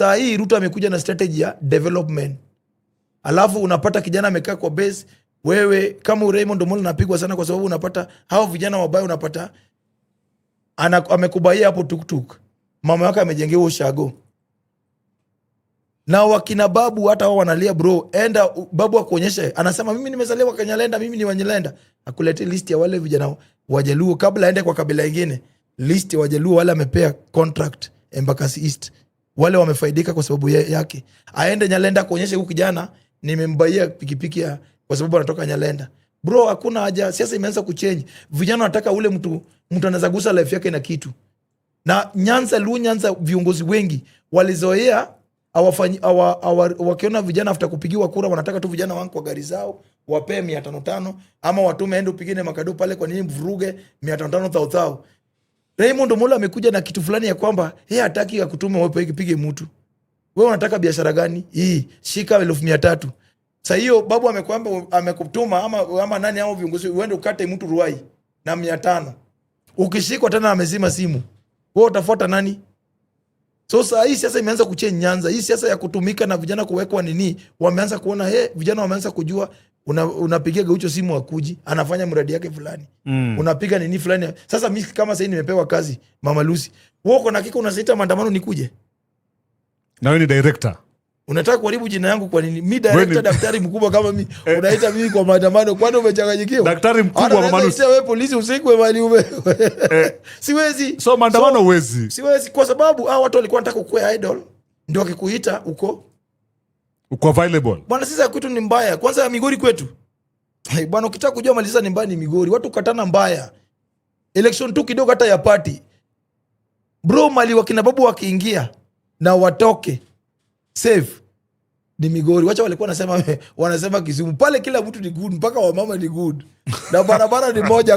Saa hii Ruto amekuja na strategy ya development. Alafu unapata kijana amekaa kwa base, wewe kama Raymond Omolo napigwa sana kwa sababu unapata hao vijana wabaya, unapata amekubaia hapo tuktuk. Mama yake amejengewa ushago. Na wakina babu hata wao wanalia bro, enda babu akuonyeshe. Anasema mimi nimezaliwa Kanyalenda, mimi ni Wanyalenda. Akulete list ya wale vijana Wajaluo kabla aende kwa kabila lingine. List ya Wajaluo wale amepea contract Embakasi East. Wale wamefaidika kwa sababu yake. Aende Nyalenda kuonyesha huyu kijana nimembaia pikipiki kwa sababu anatoka Nyalenda. Bro, hakuna haja, siasa imeanza kuchange. Vijana wanataka ule mtu anaweza gusa life yake na kitu. Na Nyanza viongozi wengi walizoea wakiona vijana after kupigiwa kura wanataka tu vijana wangu kwa gari zao wapee 500 ama watume ende upigine makado pale, kwa nini mvuruge 500 Raymond Omolo amekuja na kitu fulani ya kwamba yeye hataki ya kutume wewe pige mtu. Wewe unataka biashara gani? Hii shika 1300. Sasa hiyo babu amekwamba amekutuma ama nani hao viongozi uende ukate mtu Ruai na 500. Ukishikwa tena amezima simu. Wewe utafuata nani? So saa hii siasa imeanza kuchange Nyanza. Hii siasa ya kutumika na vijana kuwekwa nini? Wameanza kuona vijana wameanza kujua unapigia Gaucho simu akuji, anafanya mradi yake fulani. Unapiga nini fulani. Sasa mimi kama sasa nimepewa kazi Mama Lucy. Wewe uko na kiko unasaita maandamano nikuje? Na wewe ni director. Unataka kuharibu jina yangu kwa nini? Mimi director daktari mkubwa kama mimi. Unaita mimi kwa maandamano, kwani umechanganyikiwa? Daktari mkubwa Mama Lucy. Wewe polisi usikwe mali Siwezi. So maandamano huwezi. Siwezi kwa sababu watu walikuwa wanataka ukue idol. Ndio akikuita uko available. Bwana sisi kwetu ni mbaya. Kwanza Migori kwetu. Bwana ukitaka kujua maliza ni mbaya ni Migori. Watu katana mbaya. Election tu kidogo hata ya party. Bro, mali wakina babu wakiingia na watoke safe ni Migori. Wacha walikuwa wanasema Kisumu pale kila mtu ni good, mpaka wamama ni good. Na barabara ni moja.